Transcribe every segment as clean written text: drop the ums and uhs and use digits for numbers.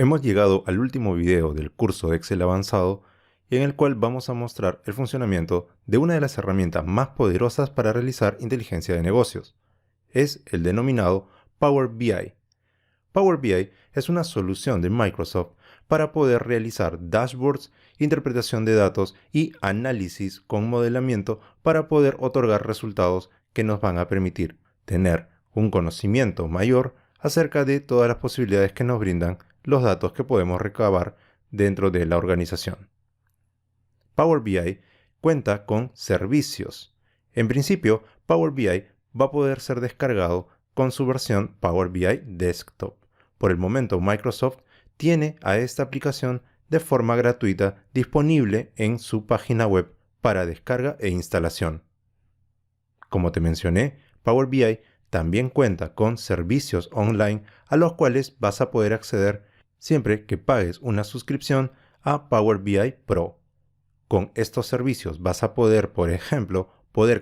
Hemos llegado al último video del curso de Excel avanzado en el cual vamos a mostrar el funcionamiento de una de las herramientas más poderosas para realizar inteligencia de negocios. Es el denominado Power BI. Power BI es una solución de Microsoft para poder realizar dashboards, interpretación de datos y análisis con modelamiento para poder otorgar resultados que nos van a permitir tener un conocimiento mayor acerca de todas las posibilidades que nos brindan los datos que podemos recabar dentro de la organización. Power BI cuenta con servicios. En principio, Power BI va a poder ser descargado con su versión Power BI Desktop. Por el momento, Microsoft tiene a esta aplicación de forma gratuita disponible en su página web para descarga e instalación. Como te mencioné, Power BI también cuenta con servicios online a los cuales vas a poder acceder siempre que pagues una suscripción a Power BI Pro. Con estos servicios vas a poder, por ejemplo,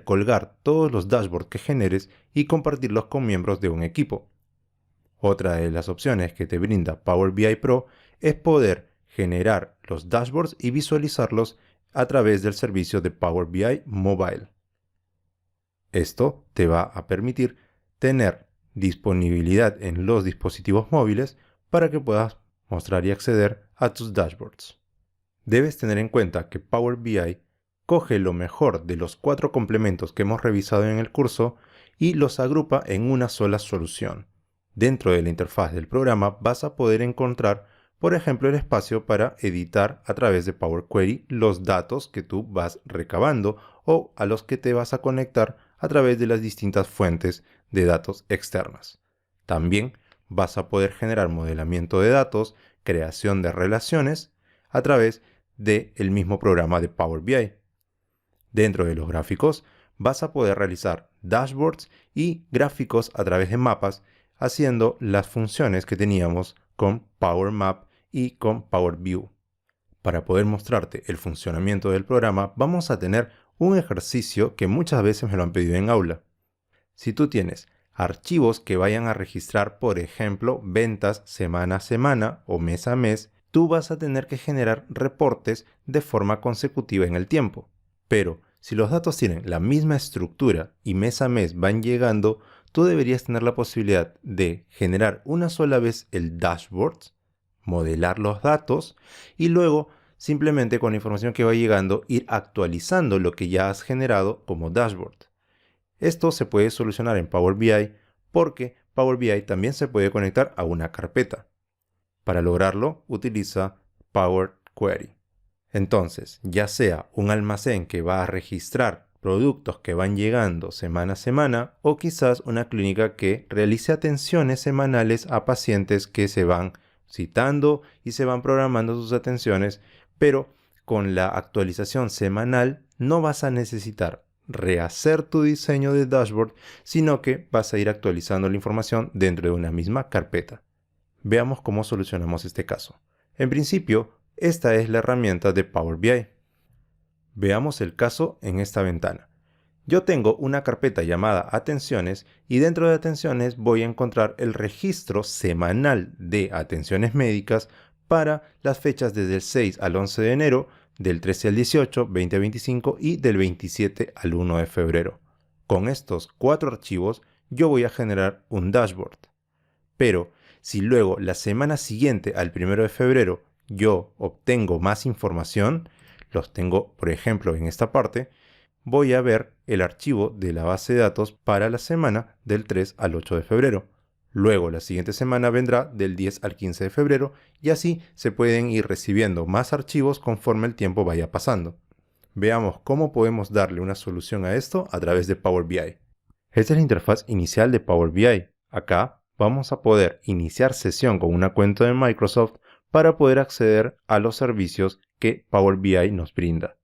colgar todos los dashboards que generes y compartirlos con miembros de un equipo. Otra de las opciones que te brinda Power BI Pro es poder generar los dashboards y visualizarlos a través del servicio de Power BI Mobile. Esto te va a permitir tener disponibilidad en los dispositivos móviles para que puedas mostrar y acceder a tus dashboards. Debes tener en cuenta que Power BI coge lo mejor de los 4 complementos que hemos revisado en el curso y los agrupa en una sola solución. Dentro de la interfaz del programa vas a poder encontrar, por ejemplo, el espacio para editar a través de Power Query los datos que tú vas recabando o a los que te vas a conectar a través de las distintas fuentes de datos externas. También vas a poder generar modelamiento de datos, creación de relaciones a través del mismo programa de Power BI. Dentro de los gráficos vas a poder realizar dashboards y gráficos a través de mapas haciendo las funciones que teníamos con Power Map y con Power View. Para poder mostrarte el funcionamiento del programa vamos a tener un ejercicio que muchas veces me lo han pedido en aula. Si tú tienes archivos que vayan a registrar, por ejemplo, ventas semana a semana o mes a mes, tú vas a tener que generar reportes de forma consecutiva en el tiempo. Pero si los datos tienen la misma estructura y mes a mes van llegando, tú deberías tener la posibilidad de generar una sola vez el dashboard, modelar los datos y luego simplemente con la información que va llegando ir actualizando lo que ya has generado como dashboard. Esto se puede solucionar en Power BI porque Power BI también se puede conectar a una carpeta. Para lograrlo, utiliza Power Query. Entonces, ya sea un almacén que va a registrar productos que van llegando semana a semana o quizás una clínica que realice atenciones semanales a pacientes que se van citando y se van programando sus atenciones, pero con la actualización semanal no vas a necesitar rehacer tu diseño de dashboard, sino que vas a ir actualizando la información dentro de una misma carpeta. Veamos cómo solucionamos este caso. En principio, esta es la herramienta de Power BI. Veamos el caso en esta ventana. Yo tengo una carpeta llamada Atenciones y dentro de Atenciones voy a encontrar el registro semanal de atenciones médicas para las fechas desde el 6 al 11 de enero, del 13 al 18, 20 a 25 y del 27 al 1 de febrero. Con estos 4 archivos yo voy a generar un dashboard. Pero si luego la semana siguiente al 1 de febrero yo obtengo más información, los tengo por ejemplo en esta parte, voy a ver el archivo de la base de datos para la semana del 3 al 8 de febrero. Luego la siguiente semana vendrá del 10 al 15 de febrero y así se pueden ir recibiendo más archivos conforme el tiempo vaya pasando. Veamos cómo podemos darle una solución a esto a través de Power BI. Esta es la interfaz inicial de Power BI. Acá vamos a poder iniciar sesión con una cuenta de Microsoft para poder acceder a los servicios que Power BI nos brinda.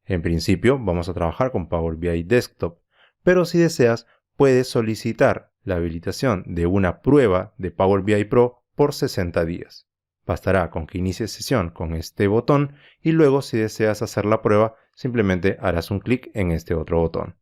En principio vamos a trabajar con Power BI Desktop, pero si deseas puedes solicitar la habilitación de una prueba de Power BI Pro por 60 días. Bastará con que inicies sesión con este botón y luego si deseas hacer la prueba simplemente harás un clic en este otro botón.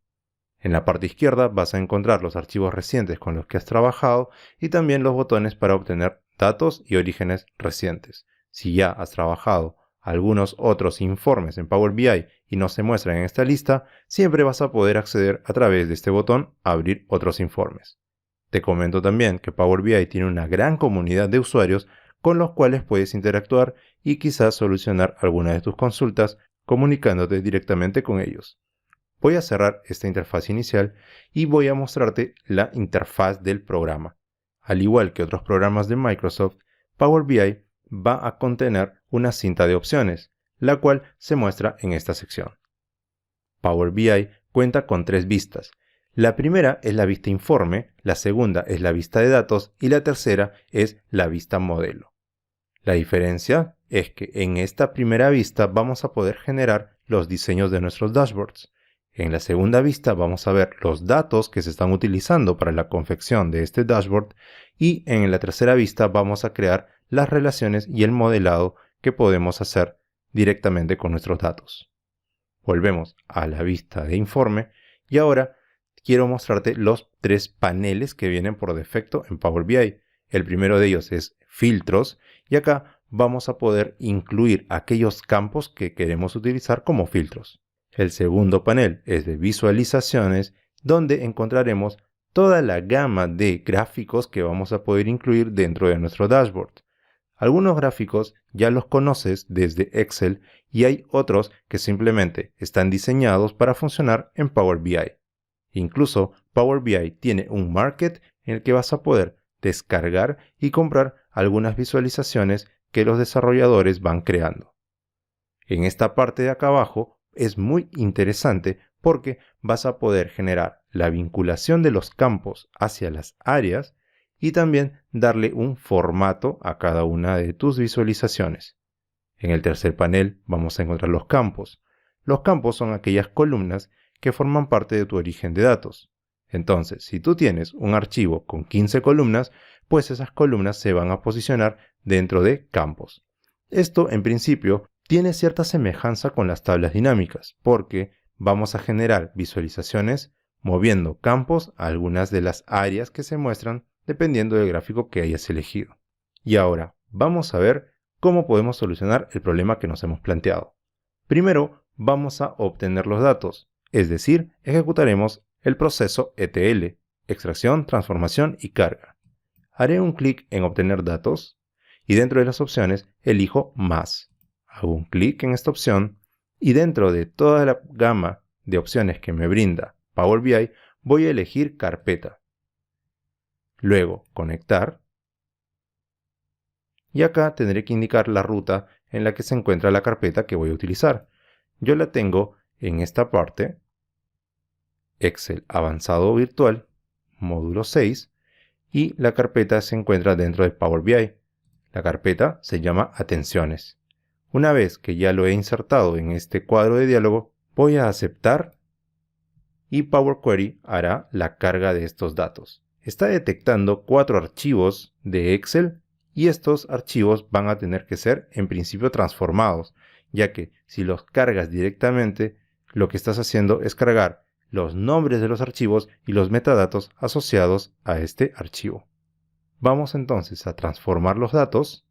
En la parte izquierda vas a encontrar los archivos recientes con los que has trabajado y también los botones para obtener datos y orígenes recientes. Si ya has trabajado algunos otros informes en Power BI y no se muestran en esta lista, siempre vas a poder acceder a través de este botón Abrir otros informes. Te comento también que Power BI tiene una gran comunidad de usuarios con los cuales puedes interactuar y quizás solucionar alguna de tus consultas comunicándote directamente con ellos. Voy a cerrar esta interfaz inicial y voy a mostrarte la interfaz del programa. Al igual que otros programas de Microsoft, Power BI va a contener una cinta de opciones, la cual se muestra en esta sección. Power BI cuenta con 3 vistas. La primera es la vista informe, la segunda es la vista de datos y la tercera es la vista modelo. La diferencia es que en esta primera vista vamos a poder generar los diseños de nuestros dashboards. En la segunda vista vamos a ver los datos que se están utilizando para la confección de este dashboard y en la tercera vista vamos a crear las relaciones y el modelado que podemos hacer directamente con nuestros datos. Volvemos a la vista de informe y ahora quiero mostrarte los 3 paneles que vienen por defecto en Power BI. El primero de ellos es filtros y acá vamos a poder incluir aquellos campos que queremos utilizar como filtros. El segundo panel es de visualizaciones, donde encontraremos toda la gama de gráficos que vamos a poder incluir dentro de nuestro dashboard. Algunos gráficos ya los conoces desde Excel y hay otros que simplemente están diseñados para funcionar en Power BI. Incluso Power BI tiene un market en el que vas a poder descargar y comprar algunas visualizaciones que los desarrolladores van creando. En esta parte de acá abajo es muy interesante porque vas a poder generar la vinculación de los campos hacia las áreas y también darle un formato a cada una de tus visualizaciones. En el tercer panel vamos a encontrar los campos. Los campos son aquellas columnas que forman parte de tu origen de datos. Entonces, si tú tienes un archivo con 15 columnas, pues esas columnas se van a posicionar dentro de campos. Esto, en principio, tiene cierta semejanza con las tablas dinámicas, porque vamos a generar visualizaciones moviendo campos a algunas de las áreas que se muestran dependiendo del gráfico que hayas elegido. Y ahora, vamos a ver cómo podemos solucionar el problema que nos hemos planteado. Primero, vamos a obtener los datos, es decir, ejecutaremos el proceso ETL, extracción, transformación y carga. Haré un clic en obtener datos y dentro de las opciones elijo más. Hago un clic en esta opción y dentro de toda la gama de opciones que me brinda Power BI voy a elegir carpeta. Luego conectar y acá tendré que indicar la ruta en la que se encuentra la carpeta que voy a utilizar. Yo la tengo en esta parte, Excel avanzado virtual, módulo 6, y la carpeta se encuentra dentro de Power BI. La carpeta se llama atenciones. Una vez que ya lo he insertado en este cuadro de diálogo, voy a aceptar y Power Query hará la carga de estos datos. Está detectando 4 archivos de Excel y estos archivos van a tener que ser en principio transformados, ya que si los cargas directamente, lo que estás haciendo es cargar los nombres de los archivos y los metadatos asociados a este archivo. Vamos entonces a transformar los datos.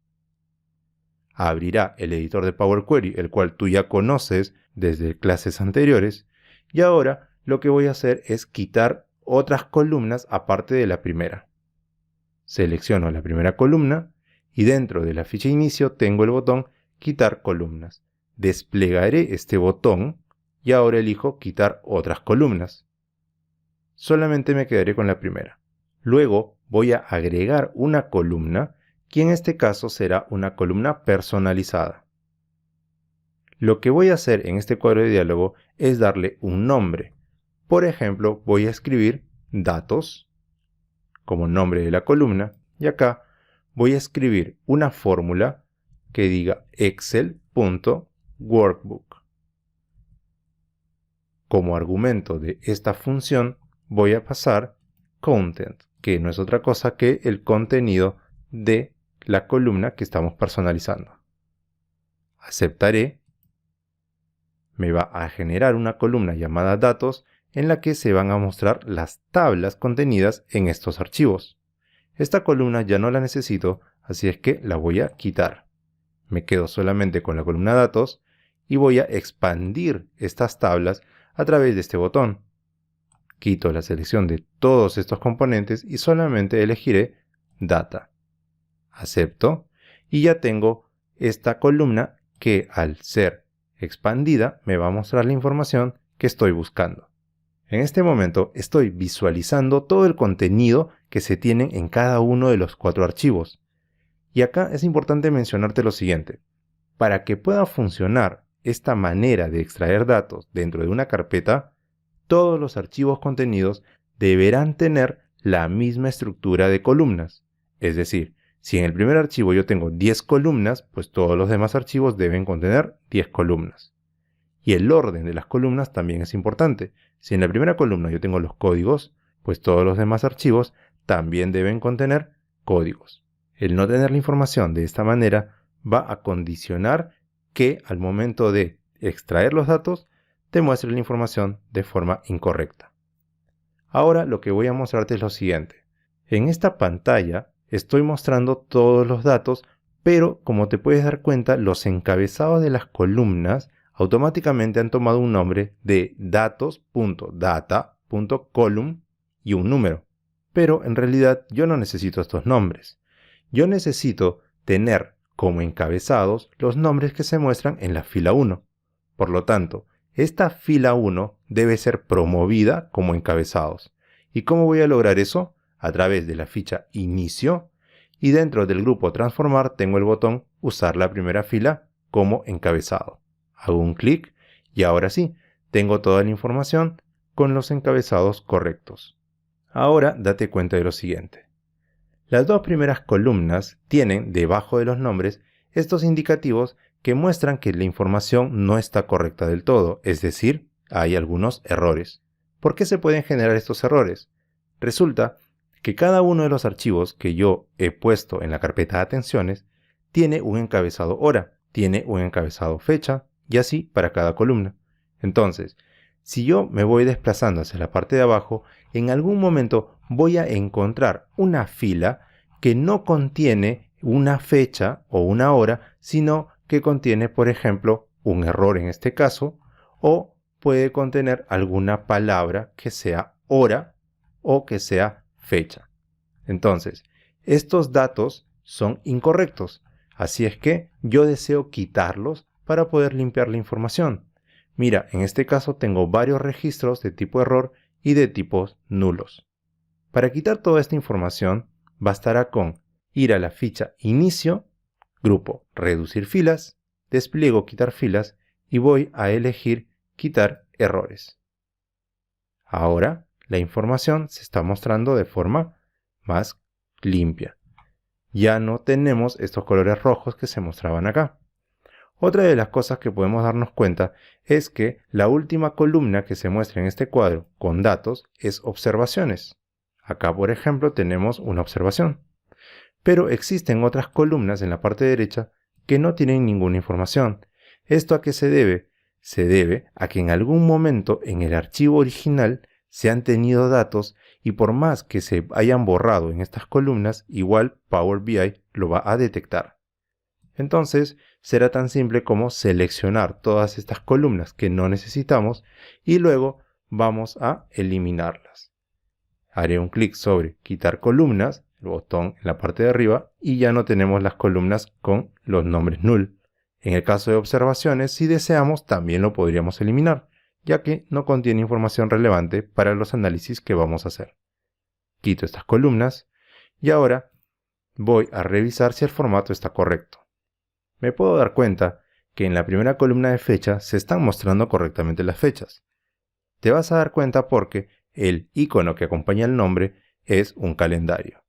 Abrirá el editor de Power Query, el cual tú ya conoces desde clases anteriores, y ahora lo que voy a hacer es quitar otras columnas aparte de la primera. Selecciono la primera columna y dentro de la ficha inicio tengo el botón quitar columnas. Desplegaré este botón y ahora elijo quitar otras columnas. Solamente me quedaré con la primera. Luego voy a agregar una columna que en este caso será una columna personalizada. Lo que voy a hacer en este cuadro de diálogo es darle un nombre. Por ejemplo, voy a escribir datos como nombre de la columna y acá voy a escribir una fórmula que diga excel.workbook. Como argumento de esta función voy a pasar content, que no es otra cosa que el contenido de la columna que estamos personalizando. Aceptaré. Me va a generar una columna llamada datos en la que se van a mostrar las tablas contenidas en estos archivos. Esta columna ya no la necesito, así es que la voy a quitar. Me quedo solamente con la columna datos y voy a expandir estas tablas a través de este botón. Quito la selección de todos estos componentes y solamente elegiré Data. Acepto y ya tengo esta columna que al ser expandida me va a mostrar la información que estoy buscando. En este momento estoy visualizando todo el contenido que se tiene en cada uno de los 4 archivos. Y acá es importante mencionarte lo siguiente. Para que pueda funcionar esta manera de extraer datos dentro de una carpeta, todos los archivos contenidos deberán tener la misma estructura de columnas. Es decir, si en el primer archivo yo tengo 10 columnas, pues todos los demás archivos deben contener 10 columnas. Y el orden de las columnas también es importante. Si en la primera columna yo tengo los códigos, pues todos los demás archivos también deben contener códigos. El no tener la información de esta manera va a condicionar que al momento de extraer los datos te muestre la información de forma incorrecta. Ahora lo que voy a mostrarte es lo siguiente. En esta pantalla estoy mostrando todos los datos, pero como te puedes dar cuenta, los encabezados de las columnas automáticamente han tomado un nombre de datos.data.column y un número. Pero en realidad yo no necesito estos nombres. Yo necesito tener como encabezados los nombres que se muestran en la fila 1. Por lo tanto, esta fila 1 debe ser promovida como encabezados. ¿Y cómo voy a lograr eso? A través de la ficha Inicio y dentro del grupo Transformar tengo el botón Usar la primera fila como encabezado. Hago un clic y ahora sí, tengo toda la información con los encabezados correctos. Ahora date cuenta de lo siguiente. Las 2 primeras columnas tienen debajo de los nombres estos indicativos que muestran que la información no está correcta del todo, es decir, hay algunos errores. ¿Por qué se pueden generar estos errores? Resulta que cada uno de los archivos que yo he puesto en la carpeta de atenciones tiene un encabezado hora, tiene un encabezado fecha y así para cada columna. Entonces, si yo me voy desplazando hacia la parte de abajo, en algún momento voy a encontrar una fila que no contiene una fecha o una hora, sino que contiene, por ejemplo, un error en este caso, o puede contener alguna palabra que sea hora o que sea fecha. Entonces, estos datos son incorrectos, así es que yo deseo quitarlos para poder limpiar la información. Mira, en este caso tengo varios registros de tipo error y de tipos nulos. Para quitar toda esta información, bastará con ir a la ficha Inicio, grupo Reducir filas, despliego Quitar filas y voy a elegir Quitar errores. Ahora la información se está mostrando de forma más limpia. Ya no tenemos estos colores rojos que se mostraban acá. Otra de las cosas que podemos darnos cuenta es que la última columna que se muestra en este cuadro con datos es observaciones. Acá, por ejemplo, tenemos una observación. Pero existen otras columnas en la parte derecha que no tienen ninguna información. ¿Esto a qué se debe? Se debe a que en algún momento en el archivo original se han tenido datos y por más que se hayan borrado en estas columnas, igual Power BI lo va a detectar. Entonces, será tan simple como seleccionar todas estas columnas que no necesitamos y luego vamos a eliminarlas. Haré un clic sobre Quitar columnas, el botón en la parte de arriba, y ya no tenemos las columnas con los nombres null. En el caso de observaciones, si deseamos, también lo podríamos eliminar, ya que no contiene información relevante para los análisis que vamos a hacer. Quito estas columnas y ahora voy a revisar si el formato está correcto. Me puedo dar cuenta que en la primera columna de fecha se están mostrando correctamente las fechas. Te vas a dar cuenta porque el icono que acompaña el nombre es un calendario.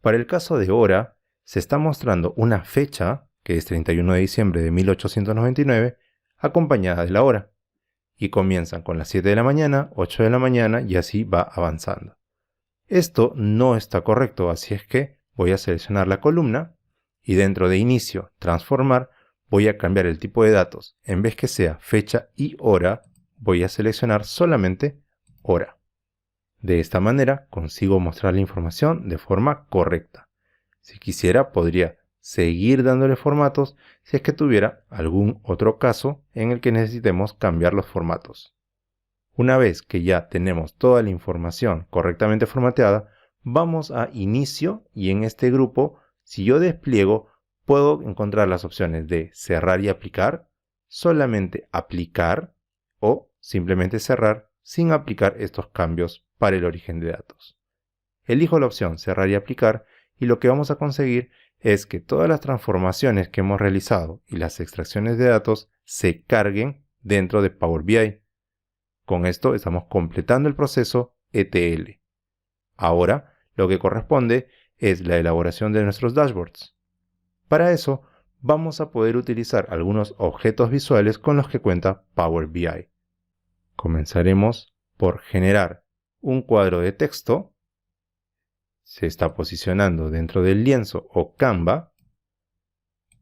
Para el caso de hora, se está mostrando una fecha, que es 31 de diciembre de 1899, acompañada de la hora. Y comienzan con las 7 de la mañana, 8 de la mañana y así va avanzando. Esto no está correcto, así es que voy a seleccionar la columna y dentro de Inicio, Transformar, voy a cambiar el tipo de datos. En vez que sea fecha y hora, voy a seleccionar solamente hora. De esta manera consigo mostrar la información de forma correcta. Si quisiera, podría seguir dándole formatos si es que tuviera algún otro caso en el que necesitemos cambiar los formatos. Una vez que ya tenemos toda la información correctamente formateada, vamos a Inicio y en este grupo, si yo despliego, puedo encontrar las opciones de cerrar y aplicar, solamente aplicar o simplemente cerrar sin aplicar estos cambios para el origen de datos. Elijo la opción cerrar y aplicar y lo que vamos a conseguir es que todas las transformaciones que hemos realizado y las extracciones de datos se carguen dentro de Power BI. Con esto estamos completando el proceso ETL. Ahora lo que corresponde es la elaboración de nuestros dashboards. Para eso vamos a poder utilizar algunos objetos visuales con los que cuenta Power BI. Comenzaremos por generar un cuadro de texto. Se está posicionando dentro del lienzo o Canva.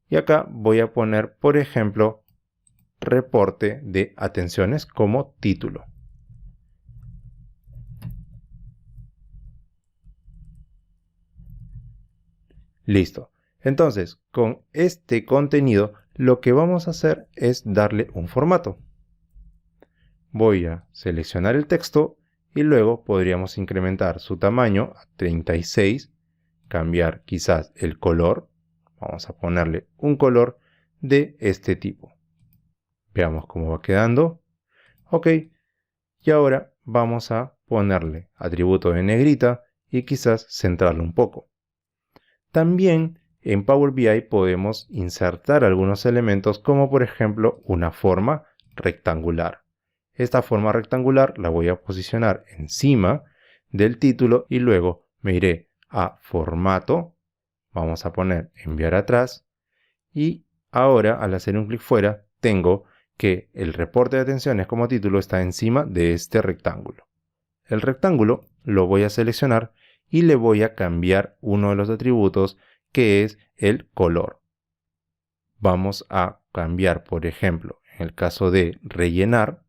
Y acá voy a poner, por ejemplo, reporte de atenciones como título. Listo. Entonces, con este contenido, lo que vamos a hacer es darle un formato. Voy a seleccionar el texto y luego podríamos incrementar su tamaño a 36, cambiar quizás el color. Vamos a ponerle un color de este tipo. Veamos cómo va quedando. Ok. Y ahora vamos a ponerle atributo de negrita y quizás centrarlo un poco. También en Power BI podemos insertar algunos elementos como por ejemplo una forma rectangular. Esta forma rectangular la voy a posicionar encima del título y luego me iré a formato. Vamos a poner enviar atrás y ahora al hacer un clic fuera tengo que el reporte de atenciones como título está encima de este rectángulo. El rectángulo lo voy a seleccionar y le voy a cambiar uno de los atributos que es el color. Vamos a cambiar, por ejemplo, en el caso de rellenar,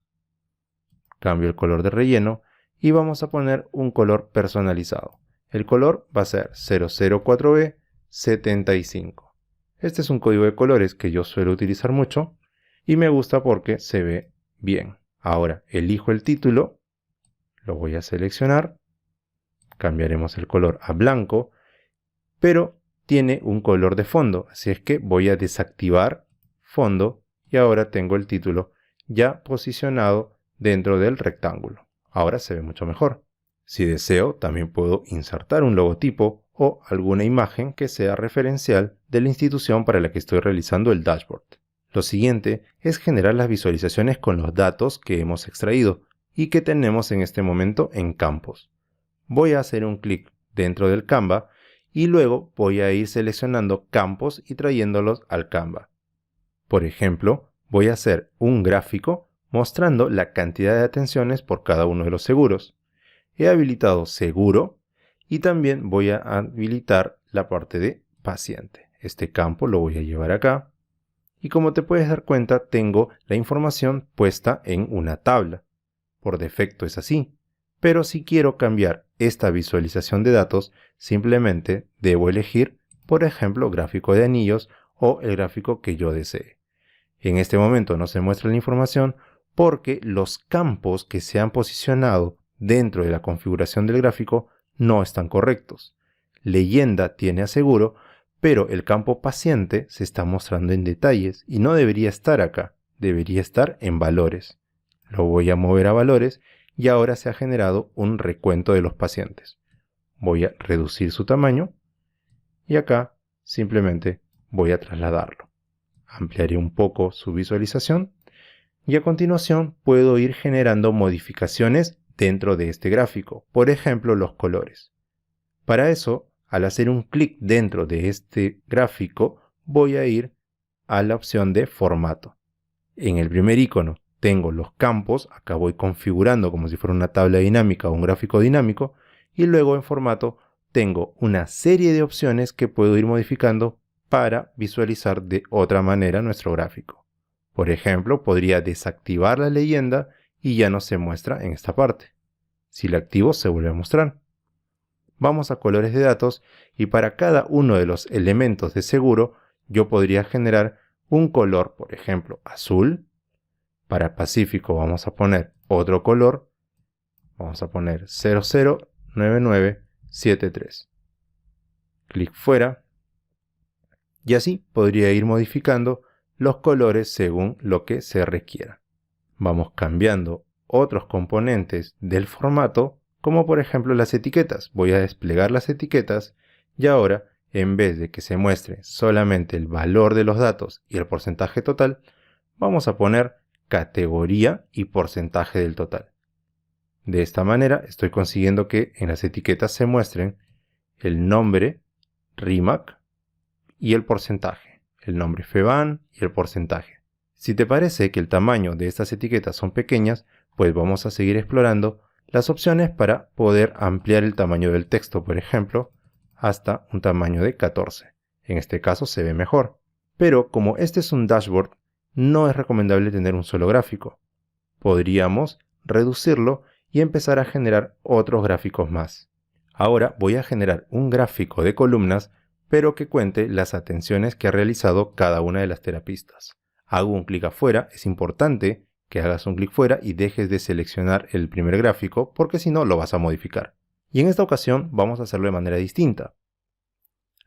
cambio el color de relleno y vamos a poner un color personalizado. El color va a ser 004B75. Este es un código de colores que yo suelo utilizar mucho y me gusta porque se ve bien. Ahora elijo el título, lo voy a seleccionar, cambiaremos el color a blanco, pero tiene un color de fondo, así es que voy a desactivar fondo y ahora tengo el título ya posicionado dentro del rectángulo. Ahora se ve mucho mejor. Si deseo, también puedo insertar un logotipo o alguna imagen que sea referencial de la institución para la que estoy realizando el dashboard. Lo siguiente es generar las visualizaciones con los datos que hemos extraído y que tenemos en este momento en campos. Voy a hacer un clic dentro del Canva y luego voy a ir seleccionando campos y trayéndolos al Canva. Por ejemplo, voy a hacer un gráfico mostrando la cantidad de atenciones por cada uno de los seguros. He habilitado seguro y también voy a habilitar la parte de paciente. Este campo lo voy a llevar acá. Y como te puedes dar cuenta, tengo la información puesta en una tabla. Por defecto es así. Pero si quiero cambiar esta visualización de datos, simplemente debo elegir, por ejemplo, gráfico de anillos o el gráfico que yo desee. En este momento no se muestra la información porque los campos que se han posicionado dentro de la configuración del gráfico no están correctos. Leyenda tiene aseguro, pero el campo paciente se está mostrando en detalles y no debería estar acá, debería estar en valores. Lo voy a mover a valores y ahora se ha generado un recuento de los pacientes. Voy a reducir su tamaño y acá simplemente voy a trasladarlo. Ampliaré un poco su visualización y a continuación puedo ir generando modificaciones dentro de este gráfico, por ejemplo los colores. Para eso, al hacer un clic dentro de este gráfico, voy a ir a la opción de formato. En el primer icono tengo los campos, acá voy configurando como si fuera una tabla dinámica o un gráfico dinámico, y luego en formato tengo una serie de opciones que puedo ir modificando para visualizar de otra manera nuestro gráfico. Por ejemplo, podría desactivar la leyenda y ya no se muestra en esta parte. Si la activo, se vuelve a mostrar. vamos a colores de datos y para cada uno de los elementos de seguro yo podría generar un color, por ejemplo, azul. Para Pacífico vamos a poner otro color, vamos a poner 009973. Clic fuera y así podría ir modificando los colores según lo que se requiera. Vamos cambiando otros componentes del formato, como por ejemplo las etiquetas. Voy a desplegar las etiquetas y ahora, en vez de que se muestre solamente el valor de los datos y el porcentaje total, vamos a poner categoría y porcentaje del total. De esta manera estoy consiguiendo que en las etiquetas se muestren el nombre Rimac y el porcentaje, el nombre Feban y el porcentaje. Si te parece que el tamaño de estas etiquetas son pequeñas, pues vamos a seguir explorando las opciones para poder ampliar el tamaño del texto, por ejemplo, hasta un tamaño de 14. En este caso se ve mejor. Pero como este es un dashboard, no es recomendable tener un solo gráfico. Podríamos reducirlo y empezar a generar otros gráficos más. Ahora voy a generar un gráfico de columnas, pero que cuente las atenciones que ha realizado cada una de las terapistas. Hago un clic afuera, es importante que hagas un clic fuera y dejes de seleccionar el primer gráfico porque si no lo vas a modificar. Y en esta ocasión vamos a hacerlo de manera distinta.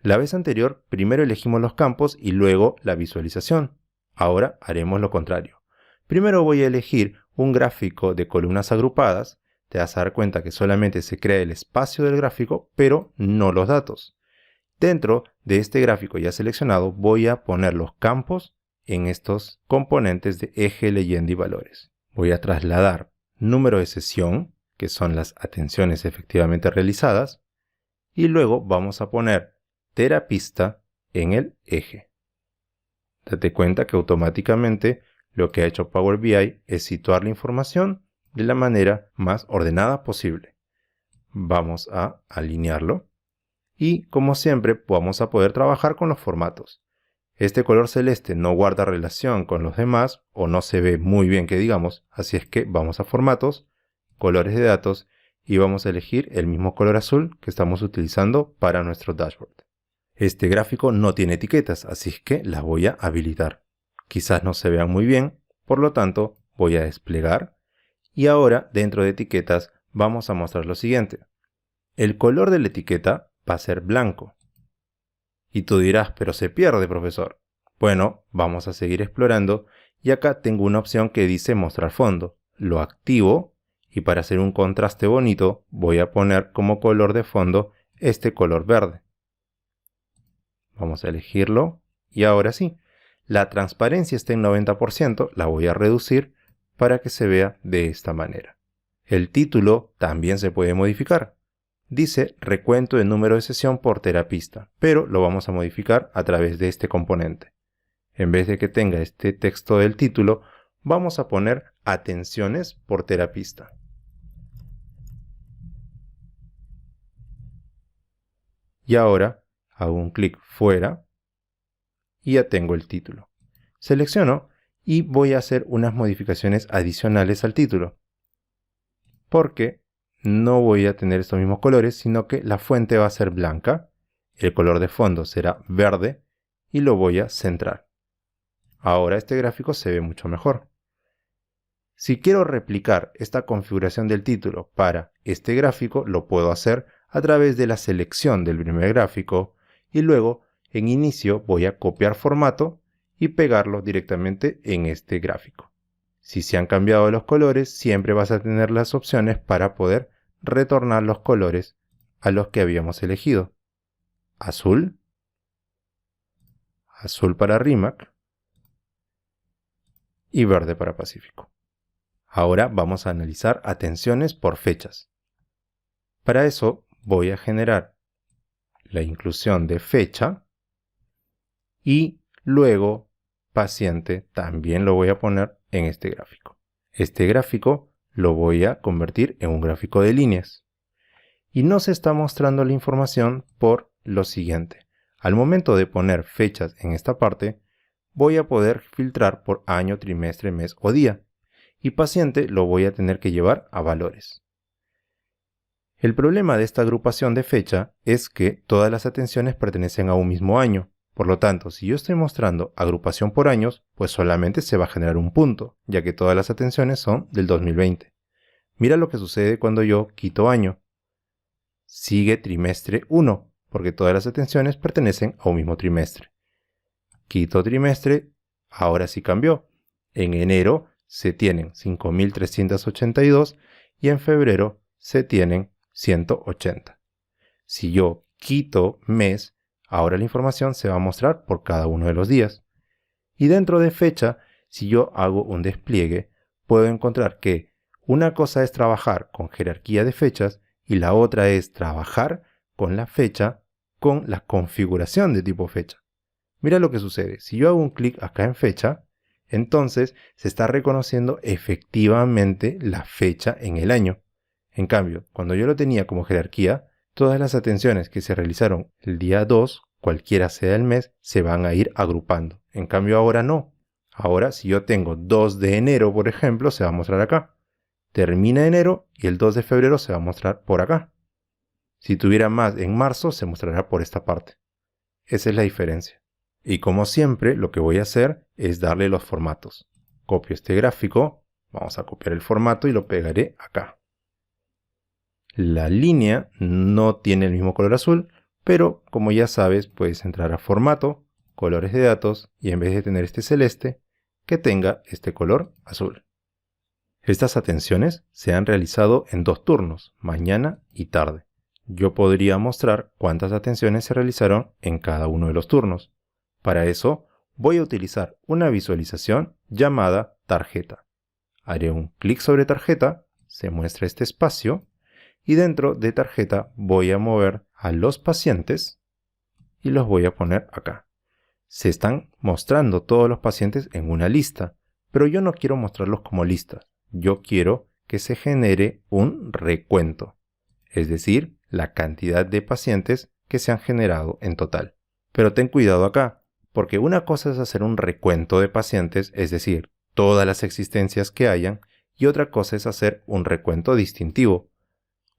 La vez anterior primero elegimos los campos y luego la visualización. Ahora haremos lo contrario. Primero voy a elegir un gráfico de columnas agrupadas. Te vas a dar cuenta que solamente se crea el espacio del gráfico, pero no los datos. Dentro de este gráfico ya seleccionado voy a poner los campos en estos componentes de eje, leyenda y valores. Voy a trasladar número de sesión, que son las atenciones efectivamente realizadas, y luego vamos a poner terapista en el eje. Date cuenta que automáticamente lo que ha hecho Power BI es situar la información de la manera más ordenada posible. Vamos a alinearlo y, como siempre, vamos a poder trabajar con los formatos. Este color celeste no guarda relación con los demás o no se ve muy bien que digamos, así es que vamos a formatos, colores de datos y vamos a elegir el mismo color azul que estamos utilizando para nuestro dashboard. Este gráfico no tiene etiquetas, así es que las voy a habilitar. Quizás no se vean muy bien, por lo tanto voy a desplegar y ahora dentro de etiquetas vamos a mostrar lo siguiente. El color de la etiqueta va a ser blanco. Y tú dirás, pero se pierde, profesor. Bueno, vamos a seguir explorando y acá tengo una opción que dice mostrar fondo. Lo activo y para hacer un contraste bonito voy a poner como color de fondo este color verde. Vamos a elegirlo y ahora sí, la transparencia está en 90%, la voy a reducir para que se vea de esta manera. El título también se puede modificar. Dice recuento de número de sesión por terapista, pero lo vamos a modificar a través de este componente. En vez de que tenga este texto del título, vamos a poner atenciones por terapista. Y ahora hago un clic fuera y ya tengo el título. Selecciono y voy a hacer unas modificaciones adicionales al título. Porque no voy a tener estos mismos colores, sino que la fuente va a ser blanca, el color de fondo será verde y lo voy a centrar. Ahora este gráfico se ve mucho mejor. Si quiero replicar esta configuración del título para este gráfico, lo puedo hacer a través de la selección del primer gráfico y luego en inicio voy a copiar formato y pegarlo directamente en este gráfico. Si se han cambiado los colores, siempre vas a tener las opciones para poder retornar los colores a los que habíamos elegido. Azul, azul para Rimac y verde para Pacífico. Ahora vamos a analizar atenciones por fechas. Para eso voy a generar la inclusión de fecha y luego paciente también lo voy a poner en este gráfico. Este gráfico lo voy a convertir en un gráfico de líneas. Y no se está mostrando la información por lo siguiente. Al momento de poner fechas en esta parte, voy a poder filtrar por año, trimestre, mes o día. Y paciente lo voy a tener que llevar a valores. El problema de esta agrupación de fecha es que todas las atenciones pertenecen a un mismo año. Por lo tanto, si yo estoy mostrando agrupación por años, pues solamente se va a generar un punto, ya que todas las atenciones son del 2020. Mira lo que sucede cuando yo quito año. Sigue trimestre 1, porque todas las atenciones pertenecen a un mismo trimestre. Quito trimestre, ahora sí cambió. En enero se tienen 5.382 y en febrero se tienen 180. Si yo quito mes, ahora la información se va a mostrar por cada uno de los días. Y dentro de fecha, si yo hago un despliegue, puedo encontrar que una cosa es trabajar con jerarquía de fechas y la otra es trabajar con la fecha con la configuración de tipo fecha. Mira lo que sucede. Si yo hago un clic acá en fecha, entonces se está reconociendo efectivamente la fecha en el año. En cambio, cuando yo lo tenía como jerarquía, todas las atenciones que se realizaron el día 2, cualquiera sea el mes, se van a ir agrupando. En cambio ahora no. Ahora si yo tengo 2 de enero, por ejemplo, se va a mostrar acá. Termina enero y el 2 de febrero se va a mostrar por acá. Si tuviera más en marzo, se mostrará por esta parte. Esa es la diferencia. Y como siempre, lo que voy a hacer es darle los formatos. Copio este gráfico, vamos a copiar el formato y lo pegaré acá. La línea no tiene el mismo color azul, pero como ya sabes, puedes entrar a formato, colores de datos y en vez de tener este celeste, que tenga este color azul. Estas atenciones se han realizado en 2 turnos, mañana y tarde. Yo podría mostrar cuántas atenciones se realizaron en cada uno de los turnos. Para eso, voy a utilizar una visualización llamada tarjeta. Haré un clic sobre tarjeta, se muestra este espacio, y dentro de tarjeta voy a mover a los pacientes y los voy a poner acá. Se están mostrando todos los pacientes en una lista, pero yo no quiero mostrarlos como listas. Yo quiero que se genere un recuento, es decir, la cantidad de pacientes que se han generado en total. Pero ten cuidado acá, porque una cosa es hacer un recuento de pacientes, es decir, todas las existencias que hayan, y otra cosa es hacer un recuento distintivo.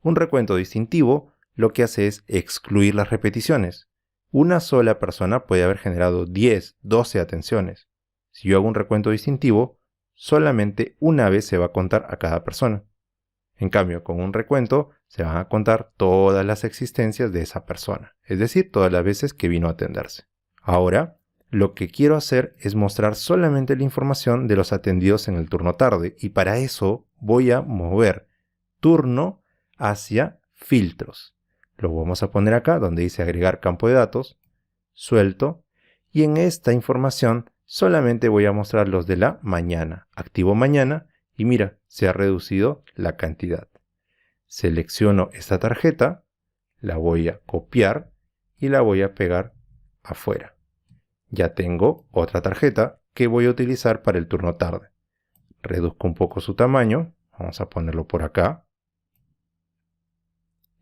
Un recuento distintivo lo que hace es excluir las repeticiones. Una sola persona puede haber generado 10, 12 atenciones. Si yo hago un recuento distintivo, solamente una vez se va a contar a cada persona. En cambio, con un recuento se van a contar todas las existencias de esa persona, es decir, todas las veces que vino a atenderse. Ahora, lo que quiero hacer es mostrar solamente la información de los atendidos en el turno tarde y para eso voy a mover turno hacia filtros. Lo vamos a poner acá donde dice agregar campo de datos, suelto, y en esta información solamente voy a mostrar los de la mañana. Activo mañana y mira, se ha reducido la cantidad. Selecciono esta tarjeta, la voy a copiar y la voy a pegar afuera. Ya tengo otra tarjeta que voy a utilizar para el turno tarde. Reduzco un poco su tamaño, vamos a ponerlo por acá.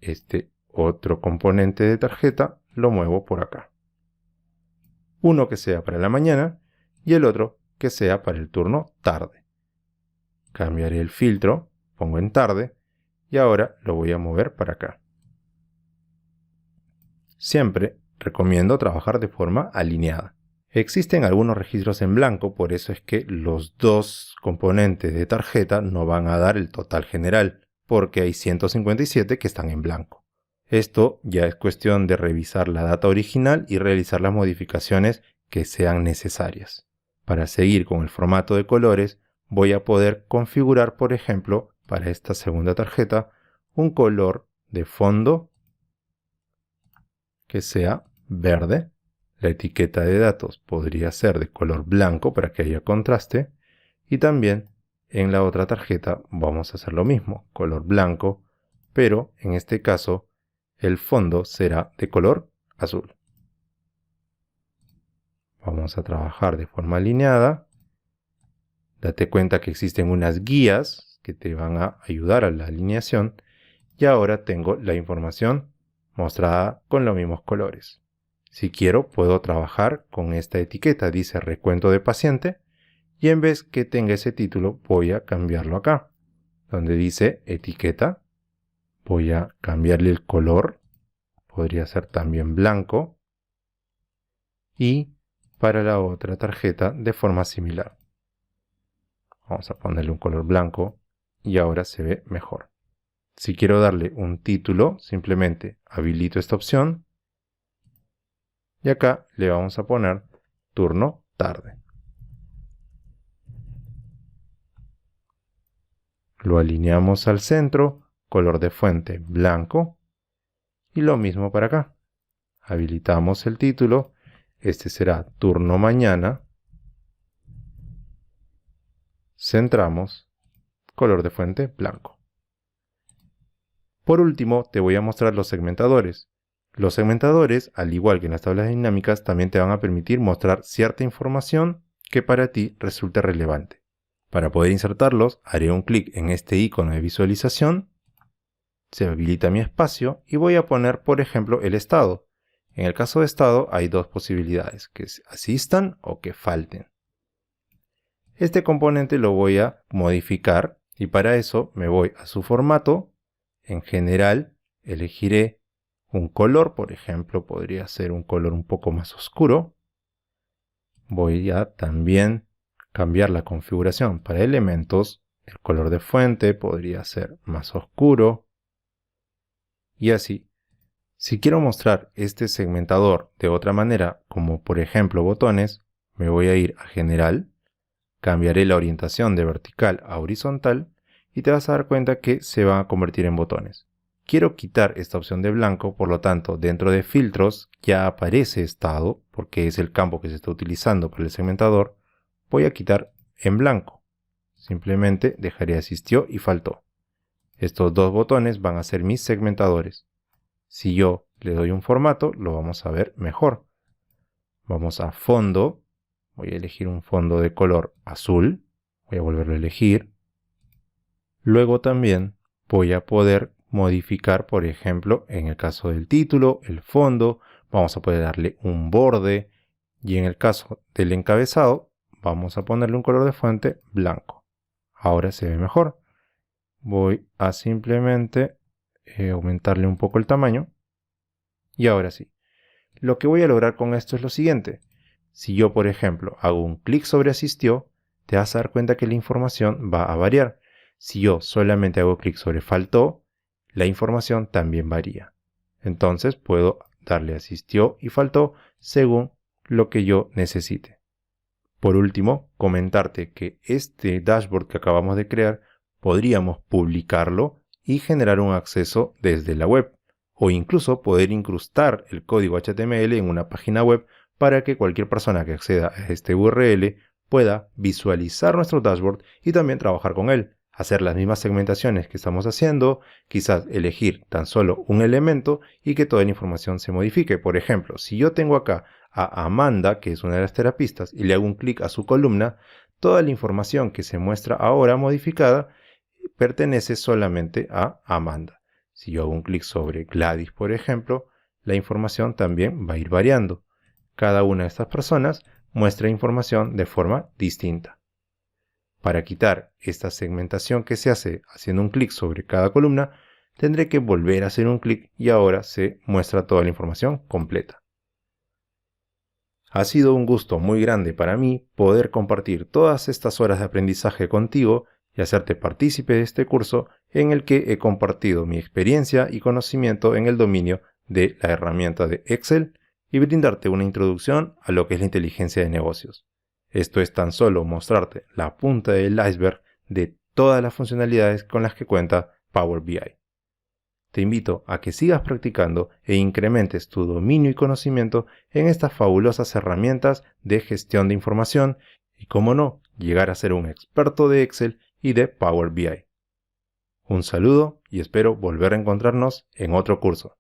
Este otro componente de tarjeta lo muevo por acá. Uno que sea para la mañana y el otro que sea para el turno tarde. Cambiaré el filtro, pongo en tarde y ahora lo voy a mover para acá. Siempre recomiendo trabajar de forma alineada. Existen algunos registros en blanco, por eso es que los dos componentes de tarjeta no van a dar el total general, porque hay 157 que están en blanco. Esto ya es cuestión de revisar la data original y realizar las modificaciones que sean necesarias. Para seguir con el formato de colores, voy a poder configurar, por ejemplo, para esta segunda tarjeta, un color de fondo que sea verde. La etiqueta de datos podría ser de color blanco para que haya contraste. Y también en la otra tarjeta vamos a hacer lo mismo, color blanco, pero en este caso el fondo será de color azul. Vamos a trabajar de forma alineada. Date cuenta que existen unas guías que te van a ayudar a la alineación. Y ahora tengo la información mostrada con los mismos colores. Si quiero, puedo trabajar con esta etiqueta, dice recuento de paciente, y en vez que tenga ese título, voy a cambiarlo acá, donde dice etiqueta, Voy a cambiarle el color. Podría ser también blanco. Y para la otra tarjeta de forma similar. Vamos a ponerle un color blanco y ahora se ve mejor. Si quiero darle un título, simplemente habilito esta opción y acá le vamos a poner turno tarde. Lo alineamos al centro, color de fuente blanco y lo mismo para acá. Habilitamos el título, este será turno mañana. Centramos, color de fuente blanco. Por último, te voy a mostrar los segmentadores. Los segmentadores, al igual que en las tablas dinámicas, también te van a permitir mostrar cierta información que para ti resulte relevante. Para poder insertarlos, haré un clic en este icono de visualización, se habilita mi espacio y voy a poner, por ejemplo, el estado. En el caso de estado hay dos posibilidades, que asistan o que falten. Este componente lo voy a modificar y para eso me voy a su formato. En general, elegiré un color, por ejemplo, podría ser un color un poco más oscuro. Voy a también cambiar la configuración para elementos. El color de fuente podría ser más oscuro. Y así. Si quiero mostrar este segmentador de otra manera, como por ejemplo botones, me voy a ir a General. Cambiaré la orientación de vertical a horizontal y te vas a dar cuenta que se van a convertir en botones. Quiero quitar esta opción de blanco, por lo tanto, dentro de filtros ya aparece estado, porque es el campo que se está utilizando para el segmentador. Voy a quitar en blanco. Simplemente dejaré asistió y faltó. Estos dos botones van a ser mis segmentadores. Si yo le doy un formato, lo vamos a ver mejor. Vamos a fondo. Voy a elegir un fondo de color azul. Voy a volverlo a elegir. Luego también voy a poder modificar, por ejemplo, en el caso del título, el fondo. Vamos a poder darle un borde. Y en el caso del encabezado, vamos a ponerle un color de fuente blanco. Ahora se ve mejor. Voy a simplemente aumentarle un poco el tamaño. Y ahora sí. Lo que voy a lograr con esto es lo siguiente. Si yo, por ejemplo, hago un clic sobre asistió, te vas a dar cuenta que la información va a variar. Si yo solamente hago clic sobre faltó, la información también varía. Entonces puedo darle asistió y faltó según lo que yo necesite. Por último, comentarte que este dashboard que acabamos de crear, podríamos publicarlo y generar un acceso desde la web. O incluso poder incrustar el código HTML en una página web para que cualquier persona que acceda a este URL pueda visualizar nuestro dashboard y también trabajar con él, hacer las mismas segmentaciones que estamos haciendo, quizás elegir tan solo un elemento y que toda la información se modifique. Por ejemplo, si yo tengo acá a Amanda, que es una de las terapistas, y le hago un clic a su columna, toda la información que se muestra ahora modificada pertenece solamente a Amanda. Si yo hago un clic sobre Gladys, por ejemplo, la información también va a ir variando. Cada una de estas personas muestra información de forma distinta. Para quitar esta segmentación que se hace haciendo un clic sobre cada columna, tendré que volver a hacer un clic y ahora se muestra toda la información completa. Ha sido un gusto muy grande para mí poder compartir todas estas horas de aprendizaje contigo y hacerte partícipe de este curso en el que he compartido mi experiencia y conocimiento en el dominio de la herramienta de Excel y brindarte una introducción a lo que es la inteligencia de negocios. Esto es tan solo mostrarte la punta del iceberg de todas las funcionalidades con las que cuenta Power BI. Te invito a que sigas practicando e incrementes tu dominio y conocimiento en estas fabulosas herramientas de gestión de información y, cómo no, llegar a ser un experto de Excel y de Power BI. Un saludo y espero volver a encontrarnos en otro curso.